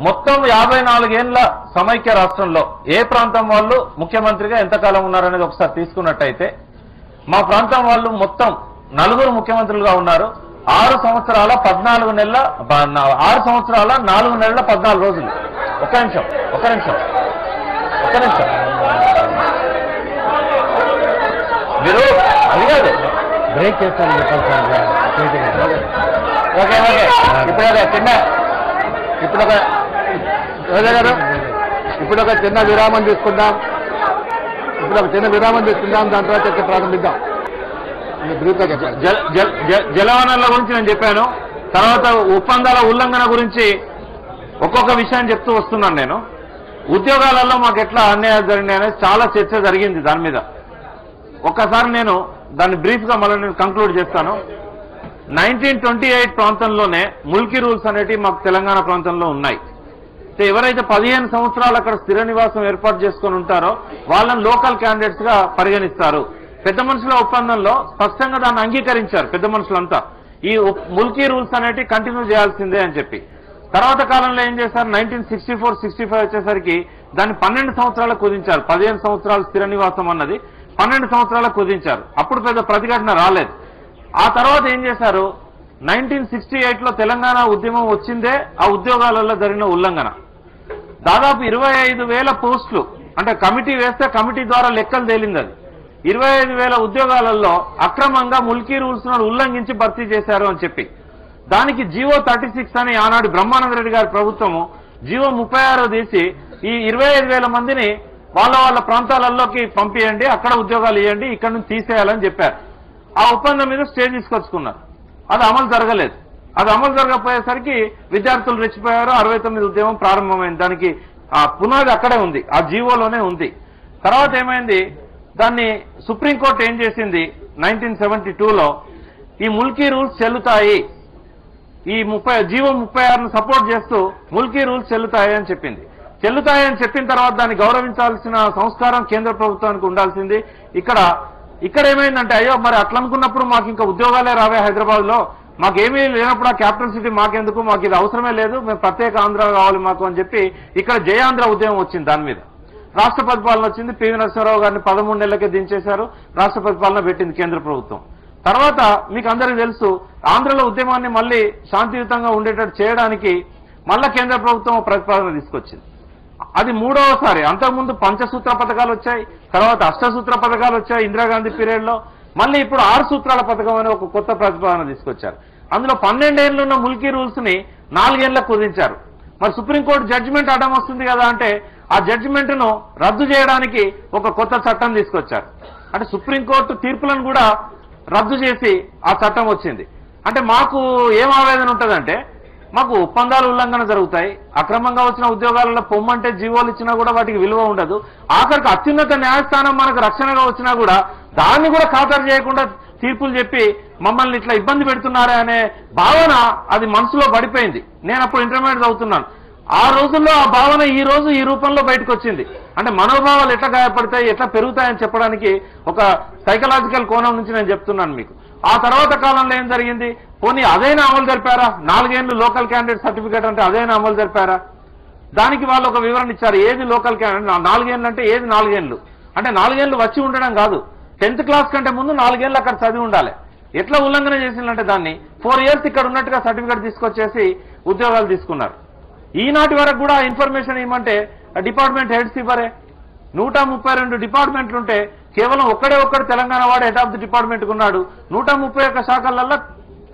మొత్తం 54 ఏళ్ల సమైక్య రాష్ట్రంలో ఏ ప్రాంతం వాళ్ళు ముఖ్యమంత్రిగా ఎంతకాలం ఉన్నారనేది ఒకసారి తీసుకున్నట్టయితే మా ప్రాంతం వాళ్ళు మొత్తం 4 ముఖ్యమంత్రులుగా ఉన్నారు. 6 సంవత్సరాల 14 నెలల 6 సంవత్సరాల 4 నెలల 14 రోజులు. ఒక్క నిమిషం మీరు అది కాదు బ్రేక్ చేస్తాను ఓకే ఇప్పుడు ఒక చిన్న విరామం తీసుకుందాం. దాని తర్వాత చర్చ ప్రారంభిద్దాం. జలవనరుల గురించి నేను చెప్పాను. తర్వాత ఒప్పందాల ఉల్లంఘన గురించి ఒక్కొక్క విషయాన్ని చెప్తూ వస్తున్నాను. నేను ఉద్యోగాలలో మాకు ఎట్లా అన్యాయాలు జరిగినాయి అనేది చాలా చర్చ జరిగింది. దాని మీద ఒక్కసారి నేను దాన్ని బ్రీఫ్ గా మళ్ళీ నేను కంక్లూడ్ చేస్తాను. 1928 ప్రాంతంలోనే ముల్కీ రూల్స్ అనేటివి మాకు తెలంగాణ ప్రాంతంలో ఉన్నాయి. ఎవరైతే 15 సంవత్సరాలు అక్కడ స్థిర నివాసం ఏర్పాటు చేసుకుని ఉంటారో వాళ్ళని లోకల్ క్యాండిడేట్స్ గా పరిగణిస్తారు. పెద్ద మనుషుల ఒప్పందంలో స్పష్టంగా దాన్ని అంగీకరించారు పెద్ద మనుషులంతా. ఈ ముల్కీ రూల్స్ అనేటివి కంటిన్యూ చేయాల్సిందే అని చెప్పి. తర్వాత కాలంలో ఏం చేశారు, 1964-65 వచ్చేసరికి దాన్ని 12 సంవత్సరాలకు కుదించారు. 15 సంవత్సరాలు స్థిర నివాసం అన్నది 12 సంవత్సరాలకు కుదించారు. అప్పుడు పెద్ద ప్రతిఘటన రాలేదు. ఆ తర్వాత ఏం చేశారు, 1968లో తెలంగాణ ఉద్యమం వచ్చిందే ఆ ఉద్యోగాలలో జరిగిన ఉల్లంఘన. దాదాపు 25,000 పోస్టులు, అంటే కమిటీ వేస్తే కమిటీ ద్వారా లెక్కలు తేలింది. అది 25,000 ఉద్యోగాలలో అక్రమంగా ముల్కీ రూల్స్ ఉల్లంఘించి భర్తీ చేశారు అని చెప్పి దానికి జీవో 36 అని ఆనాడు బ్రహ్మానంద రెడ్డి గారి ప్రభుత్వము జీవో 36 తీసి ఈ 25,000 మందిని వాళ్ళ ప్రాంతాలలోకి పంపియండి, అక్కడ ఉద్యోగాలు ఇవ్వండి, ఇక్కడ నుంచి తీసేయాలని చెప్పారు. ఆ ఒప్పందం మీద స్టే తీసుకొచ్చుకున్నారు. అది అమలు జరగలేదు. అది అమలు జరగకపోయేసరికి విద్యార్థులు రెచ్చిపోయారు. 69 ఉద్యమం ప్రారంభమైంది. దానికి ఆ పునాది అక్కడే ఉంది, ఆ జీవోలోనే ఉంది. తర్వాత ఏమైంది, దాన్ని సుప్రీంకోర్టు ఏం చేసింది, 1972లో ఈ ముల్కీ రూల్స్ చెల్లుతాయి, ఈ జీవో 36ను సపోర్ట్ చేస్తూ ముల్కీ రూల్స్ చెల్లుతాయి అని చెప్పింది. చెల్లుతాయని చెప్పిన తర్వాత దాన్ని గౌరవించాల్సిన సంస్కారం కేంద్ర ప్రభుత్వానికి ఉండాల్సింది. ఇక్కడ ఏమైందంటే, అయ్యో మరి అట్లా అనుకున్నప్పుడు మాకు ఇంకా ఉద్యోగాలే రావే హైదరాబాద్ లో, మాకేమీ లేనప్పుడు ఆ క్యాపిటల్ సిటీ మాకెందుకు, మాకు ఇది అవసరమే లేదు, మేము ప్రత్యేక ఆంధ్ర కావాలి మాకు అని చెప్పి ఇక్కడ జయాంధ్ర ఉద్యమం వచ్చింది. దాని మీద రాష్ట్ర పరిపాలన వచ్చింది. పివి నరసింహారావు గారిని 13 నెలలకే దించేశారు. రాష్ట్ర పరిపాలన పెట్టింది కేంద్ర ప్రభుత్వం. తర్వాత మీకు అందరికీ తెలుసు, ఆంధ్రలో ఉద్యమాన్ని మళ్ళీ శాంతియుతంగా ఉండేటట్టు చేయడానికి మళ్ళా కేంద్ర ప్రభుత్వం ప్రతిపాదన తీసుకొచ్చింది. అది 3వసారి. అంతకుముందు పంచసూత్ర పథకాలు వచ్చాయి, తర్వాత అష్టసూత్ర పథకాలు వచ్చాయి ఇందిరాగాంధీ పీరియడ్ లో. మళ్ళీ ఇప్పుడు 6 సూత్రాల పథకం అనే ఒక కొత్త ప్రతిపాదన తీసుకొచ్చారు. అందులో 12 ఏళ్ళు ఉన్న ముల్కీ రూల్స్ ని 4 ఏళ్లకు కుదించారు. మరి సుప్రీంకోర్టు జడ్జిమెంట్ అడ్డం వస్తుంది కదా అంటే ఆ జడ్జిమెంట్ ను రద్దు చేయడానికి ఒక కొత్త చట్టం తీసుకొచ్చారు. అంటే సుప్రీంకోర్టు తీర్పులను కూడా రద్దు చేసి ఆ చట్టం వచ్చింది. అంటే మాకు ఏం ఆవేదన ఉంటుందంటే, మాకు ఒప్పందాలు ఉల్లంఘన జరుగుతాయి, అక్రమంగా వచ్చిన ఉద్యోగాలలో పొమ్మంటే జీవోలు ఇచ్చినా కూడా వాటికి విలువ ఉండదు. ఆఖరికి అత్యున్నత న్యాయస్థానం మనకు రక్షణగా వచ్చినా కూడా దాన్ని కూడా ఖాతరు చేయకుండా తీర్పులు చెప్పి మమ్మల్ని ఇట్లా ఇబ్బంది పెడుతున్నారే అనే భావన అది మనసులో పడిపోయింది. నేను అప్పుడు ఇంటర్మీడియట్ చదువుతున్నాను. ఆ రోజుల్లో ఆ భావన ఈ రోజు ఈ రూపంలో బయటకు వచ్చింది. అంటే మనోభావాలు ఎట్లా గాయపడతాయి, ఎట్లా పెరుగుతాయని చెప్పడానికి ఒక సైకలాజికల్ కోణం నుంచి నేను చెప్తున్నాను మీకు. ఆ తర్వాత కాలంలో ఏం జరిగింది, పోనీ అదైనా అమలు జరిపారా? 4 ఏళ్లు లోకల్ క్యాండిడేట్ సర్టిఫికేట్ అంటే అదైనా అమలు జరిపారా? దానికి వాళ్ళు ఒక వివరణ ఇచ్చారు. ఏది లోకల్ క్యాండిడేట్, 4 ఏళ్ళు అంటే ఏది 4 ఏళ్ళు అంటే 4 ఏళ్ళు వచ్చి ఉండడం కాదు, 10th క్లాస్ కంటే ముందు 4 ఏళ్ళు అక్కడ చదివి ఉండాలి. ఎట్లా ఉల్లంఘన చేసిందంటే దాన్ని 4 ఇయర్స్ ఇక్కడ ఉన్నట్టుగా సర్టిఫికేట్ తీసుకొచ్చేసి ఉద్యోగాలు తీసుకున్నారు. ఈనాటి వరకు కూడా ఇన్ఫర్మేషన్ ఇవ్వమంటే డిపార్ట్మెంట్ హెడ్స్ ఇవ్వరే. 132 డిపార్ట్మెంట్లు ఉంటే కేవలం ఒక్కడు తెలంగాణ వాడు హెడ్ ఆఫ్ ది డిపార్ట్మెంట్ ఉన్నాడు. 131 శాఖలలో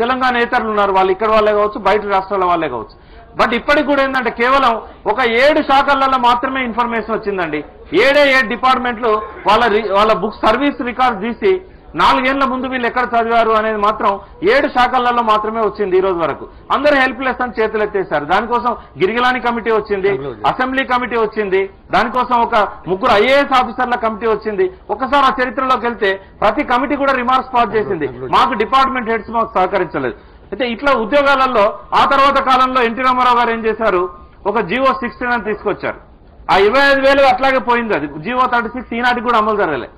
తెలంగాణ ఏతరులు ఉన్నారు. వాళ్ళు ఇక్కడ వాళ్ళే కావచ్చు, బయట రాష్ట్రాల వాళ్ళే కావచ్చు. బట్ ఇప్పటికి కూడా ఏంటంటే కేవలం ఒక 7 శాఖలలో మాత్రమే ఇన్ఫర్మేషన్ వచ్చిందండి. 7 డిపార్ట్మెంట్లు వాళ్ళ బుక్ సర్వీస్ రికార్డ్ తీసి 4 ఏళ్ల ముందు వీళ్ళు ఎక్కడ చదివారు అనేది మాత్రం 7 శాఖలలో మాత్రమే వచ్చింది ఈ రోజు వరకు. అందరూ హెల్ప్లెస్ అని చేతులు ఎత్తేశారు. దానికోసం గిరిగిలాని కమిటీ వచ్చింది, అసెంబ్లీ కమిటీ వచ్చింది, దానికోసం ఒక 3 IAS ఆఫీసర్ల కమిటీ వచ్చింది. ఒకసారి ఆ చరిత్రలోకి వెళ్తే ప్రతి కమిటీ కూడా రిమార్క్స్ పాస్ చేసింది, మాకు డిపార్ట్మెంట్ హెడ్స్ మాకు సహకరించలేదు. అయితే ఇట్లా ఉద్యోగాలలో ఆ తర్వాత కాలంలో ఎన్టీ రామారావు గారు ఏం చేశారు, ఒక జీవో 16 అని తీసుకొచ్చారు. ఆ 25,000 అట్లాగే పోయింది. అది జీవో 36 ఈనాటికి కూడా అమలు జరగలేదు.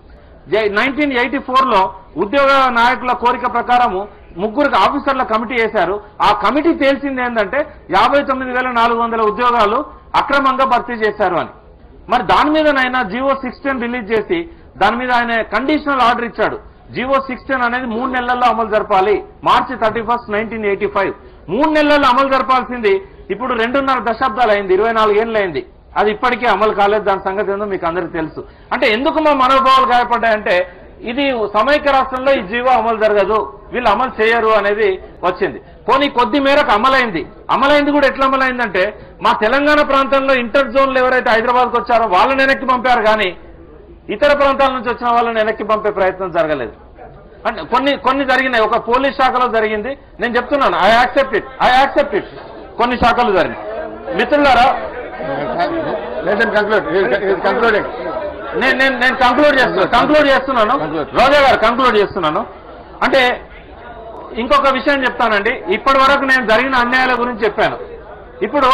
1984లో ఉద్యోగ నాయకుల కోరిక ప్రకారము ముగ్గురికి ఆఫీసర్ల కమిటీ వేశారు. ఆ కమిటీ తేల్చింది ఏంటంటే 59,400 ఉద్యోగాలు అక్రమంగా భర్తీ చేశారు అని. మరి దాని మీదనైనా జీవో 610 రిలీజ్ చేసి దాని మీద ఆయన కండిషనల్ ఆర్డర్ ఇచ్చాడు. జీవో 610 అనేది 3 నెలల్లో అమలు జరపాలి. మార్చి 31, 1985 3 నెలల్లో అమలు జరపాల్సింది ఇప్పుడు 2.5 దశాబ్దాలు అయింది, 24 ఏళ్ళు అయింది. అది ఇప్పటికీ అమలు కాలేదు. దాని సంగతి ఏందో మీకు అందరికీ తెలుసు. అంటే ఎందుకు మా మనోభావాలు గాయపడ్డాయంటే ఇది సమైక్య రాష్ట్రంలో ఈ జీవో అమలు జరగదు, వీళ్ళు అమలు చేయరు అనేది వచ్చింది. పోనీ కొద్ది మేరకు అమలైంది కూడా ఎట్లా అమలైందంటే మా తెలంగాణ ప్రాంతంలో ఇంటర్ జోన్లు ఎవరైతే హైదరాబాద్కి వచ్చారో వాళ్ళని వెనక్కి పంపారు, కానీ ఇతర ప్రాంతాల నుంచి వచ్చిన వాళ్ళని వెనక్కి పంపే ప్రయత్నం జరగలేదు. అంటే కొన్ని జరిగినాయి. ఒక పోలీస్ శాఖలో జరిగింది. నేను చెప్తున్నాను, ఐ యాక్సెప్ట్ ఇట్. కొన్ని శాఖలు జరిగింది. మిత్రులారా, నేను కంక్లూడ్ చేస్తున్నాను. రోజా గారు కంక్లూడ్ చేస్తున్నాను. అంటే ఇంకొక విషయం చెప్తానండి. ఇప్పటి వరకు నేను జరిగిన అన్యాయాల గురించి చెప్పాను. ఇప్పుడు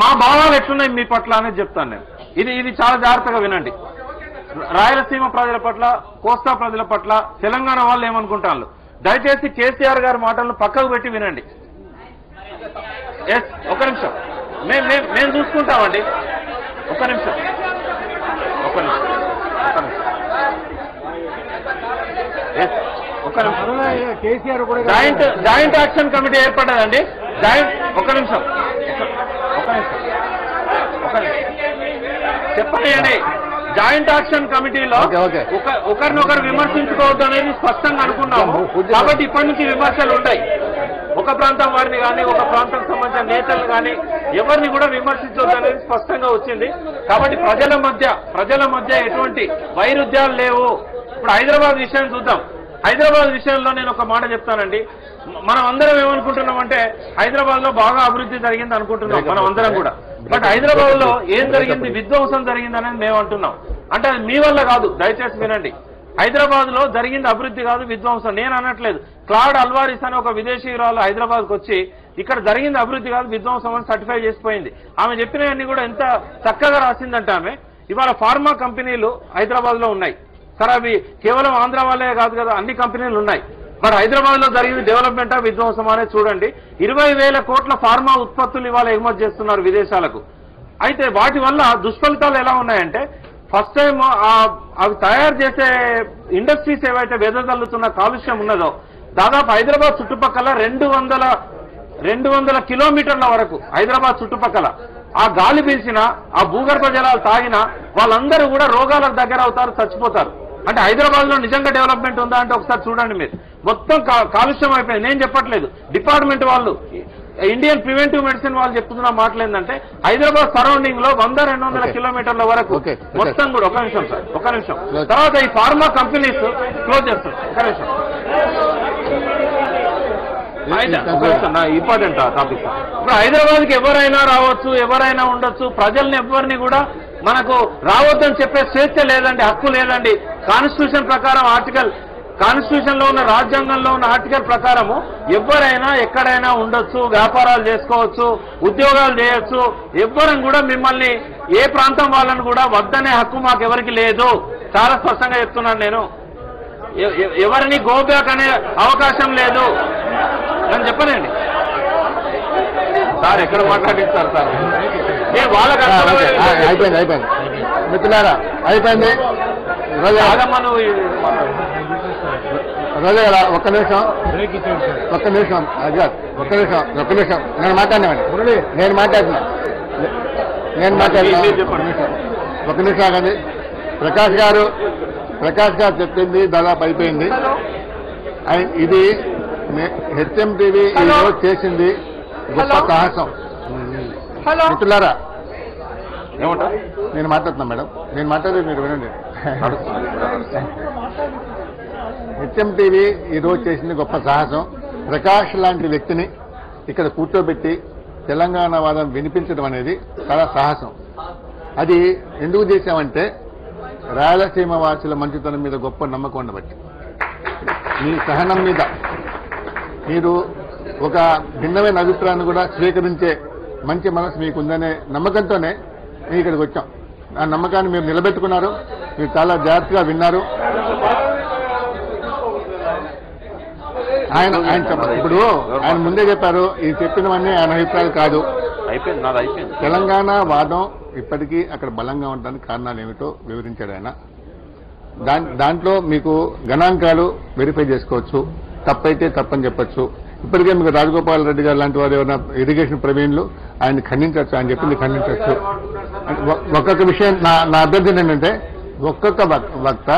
మా భావాలు ఎట్లున్నాయి మీ పట్ల అనేది చెప్తాను నేను. ఇది చాలా జాగ్రత్తగా వినండి. రాయలసీమ ప్రజల పట్ల, కోస్తా ప్రజల పట్ల తెలంగాణ వాళ్ళు ఏమనుకుంటారు, దయచేసి కేసీఆర్ గారి మాటలను పక్కకు పెట్టి వినండి. ఒక నిమిషం, మేము చూసుకుంటామండి. ఒక నిమిషం. కేసీఆర్ కూడా జాయింట్ యాక్షన్ కమిటీ ఏర్పడ్డదండి. ఒక నిమిషం చెప్పండి. జాయింట్ యాక్షన్ కమిటీలో ఒకరినొకరు విమర్శించుకోవద్దు అనేది స్పష్టంగా అనుకున్నాము. కాబట్టి ఇప్పటి నుంచి విమర్శలు ఉంటాయి. ఒక ప్రాంతం వారిని కానీ, ఒక ప్రాంతం సంబంధించిన నేతలు కానీ ఎవరిని కూడా విమర్శించవద్దు అనేది స్పష్టంగా వచ్చింది. కాబట్టి ప్రజల మధ్య ఎటువంటి వైరుధ్యాలు లేవు. ఇప్పుడు హైదరాబాద్ విషయం చూద్దాం. హైదరాబాద్ విషయంలో నేను ఒక మాట చెప్తానండి. మనం అందరం ఏమనుకుంటున్నామంటే హైదరాబాద్ లో బాగా అభివృద్ధి జరిగింది అనుకుంటున్నాం మనం అందరం కూడా. బట్ హైదరాబాద్ లో ఏం జరిగింది, విధ్వంసం జరిగింది అనేది మేము అంటున్నాం. అంటే అది మీ వల్ల కాదు, దయచేసి వినండి. హైదరాబాద్ లో జరిగింది అభివృద్ధి కాదు, విధ్వంసం. నేను అనట్లేదు. క్లాడ్ అల్వారిస్ అని ఒక విదేశీయురాలు హైదరాబాద్కి వచ్చి ఇక్కడ జరిగింది అభివృద్ధి కాదు, విధ్వంసం అని సర్టిఫై చేసిపోయింది. ఆమె చెప్పినవన్నీ కూడా ఎంత చక్కగా రాసిందంటే ఆమె. ఇవాళ ఫార్మా కంపెనీలు హైదరాబాద్ లో ఉన్నాయి. సరే, అవి కేవలం ఆంధ్ర వాళ్ళే కాదు కదా, అన్ని కంపెనీలు ఉన్నాయి. మరి హైదరాబాద్ లో జరిగింది డెవలప్మెంటా విధ్వంసం అనేది చూడండి. 20,000 కోట్ల ఫార్మా ఉత్పత్తులు ఇవాళ ఎగుమతి చేస్తున్నారు విదేశాలకు. అయితే వాటి వల్ల దుష్ఫలితాలు ఎలా ఉన్నాయంటే, ఫస్ట్ టైం అవి తయారు చేసే ఇండస్ట్రీస్ ఏవైతే వెదజల్లుతున్న కాలుష్యం ఉన్నదో దాదాపు హైదరాబాద్ చుట్టుపక్కల 200 కిలోమీటర్ల వరకు హైదరాబాద్ చుట్టుపక్కల ఆ గాలి పీల్చినా, ఆ భూగర్భ జలాలు తాగినా వాళ్ళందరూ కూడా రోగాలకు దగ్గర అవుతారు, చచ్చిపోతారు. అంటే హైదరాబాద్ లో నిజంగా డెవలప్మెంట్ ఉందా అంటే ఒకసారి చూడండి మీరు. మొత్తం కాలుష్యం అయిపోయింది. నేను చెప్పట్లేదు, డిపార్ట్మెంట్ వాళ్ళు, ఇండియన్ ప్రివెంటివ్ మెడిసిన్ వాళ్ళు చెప్తున్న మాటలు ఏంటంటే హైదరాబాద్ సరౌండింగ్ లో 100-200 కిలోమీటర్ల వరకు మొత్తం కూడా. ఒక నిమిషం సార్, ఒక నిమిషం. తర్వాత ఈ ఫార్మా కంపెనీస్ క్లోజ్ చేస్తారు. ఒక నిమిషం, ఇంపార్టెంట్ టాపిక్. ఇప్పుడు హైదరాబాద్ కి ఎవరైనా రావచ్చు, ఎవరైనా ఉండొచ్చు. ప్రజల్ని ఎవరిని కూడా మనకు రావద్దని చెప్పే స్వేచ్ఛ లేదండి, హక్కు లేదండి. కాన్స్టిట్యూషన్ ప్రకారం కాన్స్టిట్యూషన్ లో ఉన్న, రాజ్యాంగంలో ఉన్న ఆర్టికల్ ప్రకారము ఎవరైనా ఎక్కడైనా ఉండొచ్చు, వ్యాపారాలు చేసుకోవచ్చు, ఉద్యోగాలు చేయొచ్చు. ఎవ్వరం కూడా మిమ్మల్ని, ఏ ప్రాంతం వాళ్ళని కూడా వద్దనే హక్కు మాకెవరికి లేదు. చాలా స్పష్టంగా చెప్తున్నాను నేను. ఎవరిని గోబ్యాక్ అనే అవకాశం లేదు. నేను చెప్పనండి సార్, ఎక్కడ మాట్లాడిస్తారు సార్? వాళ్ళకి అయిపోయింది మిత్రులారా, అయిపోయింది. రోజా గారు ఒక్క నిమిషం అజాద్, ఒక్క నిమిషం నేను మాట్లాడినామండి. నేను మాట్లాడుతున్నా ఒక్క నిమిషం ఆగండి. ప్రకాష్ గారు చెప్పింది దాదాపు అయిపోయింది. ఇది హెచ్ఎంటీవీ ఈరోజు చేసింది గొప్ప సాహసం. మిత్రులారా, ఏమంటారు? నేను మాట్లాడుతున్నా మేడం, నేను మాట్లాడేది మీరు వినండి. హెచ్ఎంటీవీ ఈరోజు చేసింది గొప్ప సాహసం. ప్రకాష్ లాంటి వ్యక్తిని ఇక్కడ కూర్చోబెట్టి తెలంగాణ వాదం వినిపించడం అనేది చాలా సాహసం. అది ఎందుకు చేశామంటే రాయలసీమ వాసుల మంచితనం మీద గొప్ప నమ్మకం ఉండబట్టి, మీ సహనం మీద, మీరు ఒక భిన్నమైన అభిప్రాయాన్ని కూడా స్వీకరించే మంచి మనసు మీకుందనే నమ్మకంతోనే మేము ఇక్కడికి వచ్చాం. ఆ నమ్మకాన్ని మీరు నిలబెట్టుకున్నారు. మీరు చాలా జాగ్రత్తగా విన్నారు. ఆయన ఇప్పుడు ఆయన ముందే చెప్పారు, ఈ చెప్పినవన్నీ ఆయన అభిప్రాయాలు కాదు. అయిపోయింది, నాది అయిపోయింది. తెలంగాణ వాదం ఇప్పటికీ అక్కడ బలంగా ఉండడానికి కారణాలు ఏమిటో వివరించాడు ఆయన. దాంట్లో మీకు గణాంకాలు వెరిఫై చేసుకోవచ్చు, తప్పైతే తప్పని చెప్పొచ్చు. ఇప్పటికే మీకు రాజగోపాల్ రెడ్డి గారు లాంటి వారు ఏమైనా ఇరిగేషన్ ప్రవీణులు ఆయన ఖండించవచ్చు, ఆయన చెప్పింది ఖండించవచ్చు. ఒక్కొక్క విషయం నా అభ్యర్థన ఏంటంటే ఒక్కొక్క వక్త